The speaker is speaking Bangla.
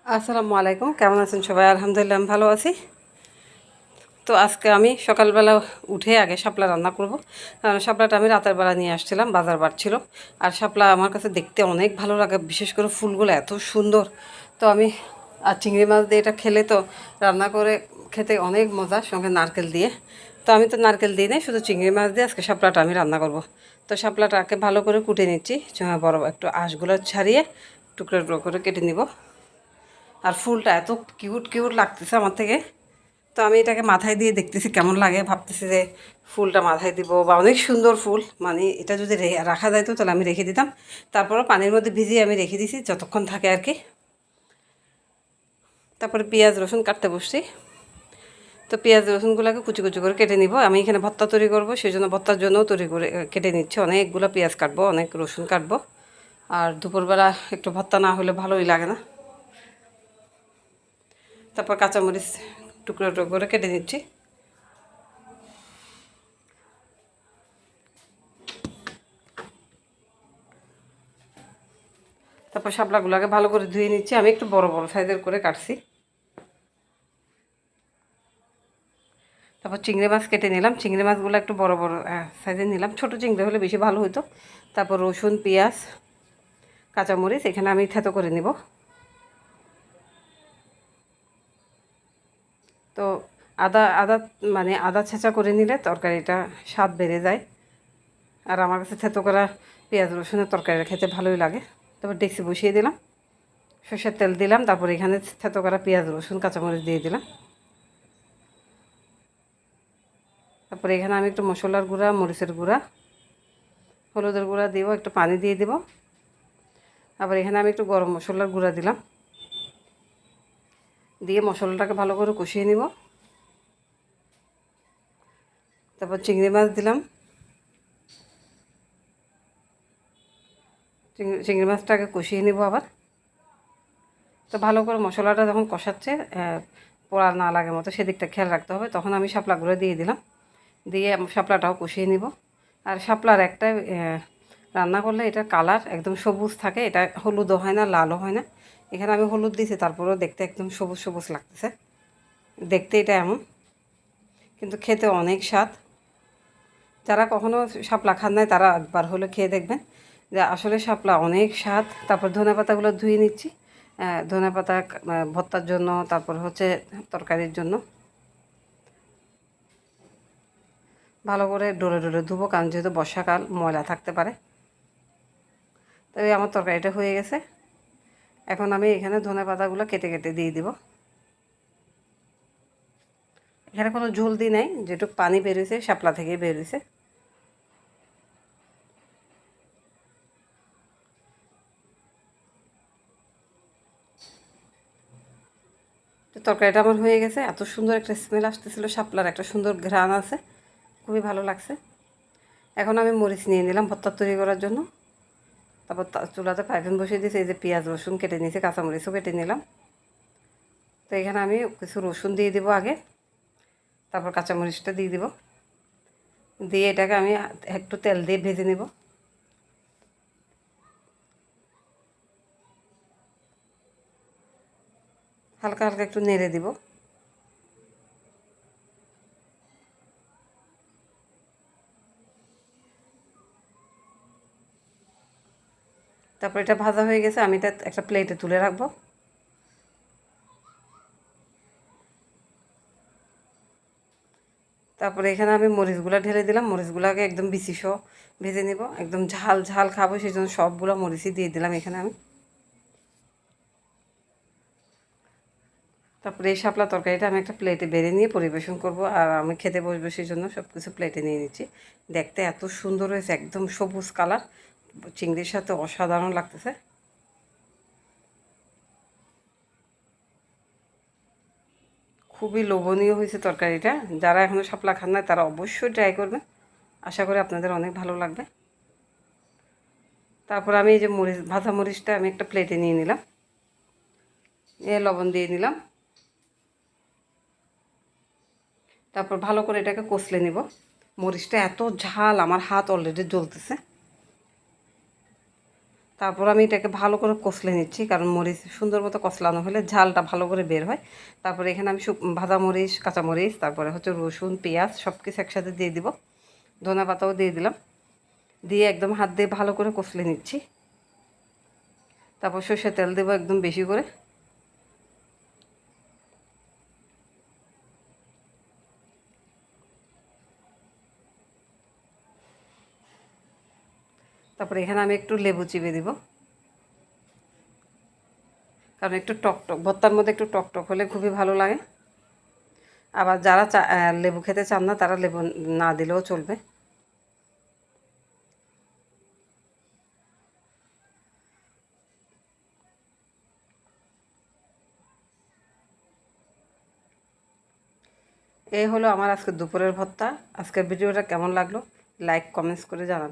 আসসালামু আলাইকুম, কেমন আছেন সবাই? আলহামদুলিল্লাহ আমি ভালো আছি। তো আজকে আমি সকালবেলা উঠে আগে শাপলা রান্না করব। কারণ শাপলাটা আমি রাতের বেলা নিয়ে আসছিলাম, বাজার বার ছিল। আর শাপলা আমার কাছে দেখতে অনেক ভালো লাগে, বিশেষ করে ফুলগুলো এত সুন্দর। তো আমি আর চিংড়ি মাছ দিয়ে এটা খেলে তো রান্না করে খেতে অনেক মজা, সঙ্গে নারকেল দিয়ে। তো আমি তো নারকেল দিই নাই, শুধু চিংড়ি মাছ দিয়ে আজকে শাপলাটা আমি রান্না করব। তো শাপলাটাকে ভালো করে কুটে নিচ্ছি, বড় একটু আঁশগুলো ছাড়িয়ে টুকরো টুকরো করে কেটে নিব। আর ফুলটা এত কিউট কিউট লাগতেছে আমার থেকে। তো আমি এটাকে মাথায় দিয়ে দেখতেছি কেমন লাগে, ভাবতেছি যে ফুলটা মাথায় দিব, বা অনেক সুন্দর ফুল, মানে এটা যদি রাখা যায় তো তাহলে আমি রেখে দিতাম। তারপরও পানির মধ্যে ভিজিয়ে আমি রেখে দিছি যতক্ষণ থাকে আর কি। তারপরে পেঁয়াজ রসুন কাটতে বসছি। তো পেঁয়াজ রসুনগুলোকে কুচি কুচি করে কেটে নিব। আমি এখানে ভর্তা তৈরি করব, সেই জন্য ভর্তার জন্যও তৈরি করে কেটে নিচ্ছি। অনেকগুলো পেঁয়াজ কাটবো, অনেক রসুন কাটবো। আর দুপুরবেলা একটু ভর্তা না হলে ভালোই লাগে না। তারপর কাঁচামরিচ টুকরো টুকরো করে কেটে নিচ্ছি। তারপর শাপলাগুলোকে ভালো করে ধুয়ে নিচ্ছি। আমি একটু বড় বড় সাইজের করে কাটছি। তারপর চিংড়ি মাছ কেটে নিলাম। চিংড়ি মাছগুলো একটু বড় বড় সাইজের নিলাম, ছোটো চিংড়ি হলে বেশি ভালো হতো। তারপর রসুন, পেঁয়াজ, কাঁচামরিচ এখানে আমি থেতো করে নিব। তো আদা আদা মানে আদা ছেঁচা করে নিলে তরকারিটা স্বাদ বেড়ে যায়। আর আমার কাছে থেতো করা পেঁয়াজ রসুনের তরকারিটা খেতে ভালোই লাগে। তারপর ডেক্সি বসিয়ে দিলাম, সর্ষের তেল দিলাম। তারপর এখানে থেতো করা পেঁয়াজ রসুন কাঁচামরিচ দিয়ে দিলাম। তারপরে এখানে আমি একটু মশলার গুঁড়া, মরিচের গুঁড়া, হলুদের গুঁড়া দিব, একটু পানি দিয়ে দিব। আবার এখানে আমি একটু গরম মশলার গুঁড়া দিলাম, দিয়ে মশলাটাকে ভালো করে কষিয়ে নিব। তারপর চিংড়ি মাছ দিলাম। চিংড়ি মাছটাকে কষিয়ে নিব আবার। তো ভালো করে মশলাটা যখন কষাচ্ছে, পোড়া না লাগে মতো সেদিকটা খেয়াল রাখতে হবে। তখন আমি শাপলাগুলো দিয়ে দিলাম, দিয়ে শাপলাটাও কষিয়ে নিব। আর শাপলার একটা রান্না করলে এটার কালার একদম সবুজ থাকে, এটা হলুদও হয় না, লালও হয় না। এখানে আমি হলুদ দিয়েছি, তারপরেও দেখতে একদম সবুজ সবুজ লাগতেছে। দেখতে এটা এমন, কিন্তু খেতে অনেক স্বাদ। যারা কখনো শাপলা খান নাই তারা একবার হলে খেয়ে দেখবেন যে আসলে শাপলা অনেক স্বাদ। তারপর ধনেপাতাগুলো ধুয়ে নিচ্ছি, ধনেপাতা ভর্তার জন্য, তারপর হচ্ছে তরকারির জন্য। ভালো করে ডলে ডলে ধুবো, কারণ যেহেতু বর্ষাকাল ময়লা থাকতে পারে। তবে আমার তরকারিটা হয়ে গেছে। এখন আমি এখানে ধনেপাতাগুলো কেটে কেটে দিয়ে দিব। এখানে কোনো ঝোল দিই নাই, যেটুকু পানি বেরিয়েছে শাপলা থেকেই বেরিয়েছে। তো তরকারিটা আমার হয়ে গেছে। এত সুন্দর একটা স্মেল আসতেছিল, শাপলার একটা সুন্দর ঘ্রাণ আছে, খুবই ভালো লাগছে। এখন আমি মরিচ নিয়ে নিলাম ভর্তা তৈরি করার জন্য। তারপর চুলাতে ফ্রাই প্যান বসিয়ে দিয়েছি, এই যে পেঁয়াজ রসুন কেটে নিয়েছি, কাঁচামরিচও কেটে নিলাম। তো এখানে আমি কিছু রসুন দিয়ে দিব আগে, তারপর কাঁচামরিচটা দিয়ে দিব, দিয়ে এটাকে আমি একটু তেল দিয়ে ভেজে নেব। হালকা হালকা একটু নেড়ে দিব। তারপর এটা ভাজা হয়ে গেছে, আমি এটা একটা প্লেটে তুলে রাখবো। তারপরে এখানে আমি মরিচগুলো ঢেলে দিলাম। মরিচগুলোকে একদম বিচিসহ ভেজে নেব, একদম ঝাল ঝাল খাবো সেই জন্য সবগুলো মরিচই দিয়ে দিলাম এখানে আমি। তারপরে এই শাপলা তরকারিটা আমি একটা প্লেটে বেড়ে নিয়ে পরিবেশন করব। আর আমি খেতে বসবো, সেই জন্য সব কিছু প্লেটে নিয়ে নিচ্ছি। দেখতে এত সুন্দর হয়েছে, একদম সবুজ কালার, চিংড়ির সাথে অসাধারণ লাগতেছে। খুবই লোভনীয় হয়েছে তরকারিটা। যারা এখনও শাপলা খান না তারা অবশ্যই ট্রাই করবেন, আশা করি আপনাদের অনেক ভালো লাগবে। তারপর আমি এই যে মরিচ, ভাজা মরিচটা আমি একটা প্লেটে নিয়ে নিলাম, লবণ দিয়ে নিলাম। তারপর ভালো করে এটাকে কষলে নিব। মরিচটা এত ঝাল, আমার হাত অলরেডি জ্বলতেছে। তারপর আমি এটাকে ভালো করে কষলে নিচ্ছি, কারণ মরিচ সুন্দর মতো কষলানো হলে ঝালটা ভালো করে বের হয়। তারপরে এখানে আমি ভাজা মরিচ, কাঁচামরিচ, তারপরে হচ্ছে রসুন, পেঁয়াজ সব কিছু একসাথে দিয়ে দিব। ধনে পাতাও দিয়ে দিলাম, দিয়ে একদম হাত দিয়ে ভালো করে কষলে নিচ্ছি। তারপর সর্ষের তেল দেবো একদম বেশি করে। তারপরে এখানে আমি একটু লেবু চিপে দিব, কারণ একটু টক টক ভর্তার মধ্যে একটু টক টক হলে খুবই ভালো লাগে। আবার যারা লেবু খেতে চান না তারা লেবু না দিলেও চলবে। এই হলো আমার আজকে দুপুরের ভর্তা। আজকের ভিডিওটা কেমন লাগলো লাইক কমেন্টস করে জানাবেন।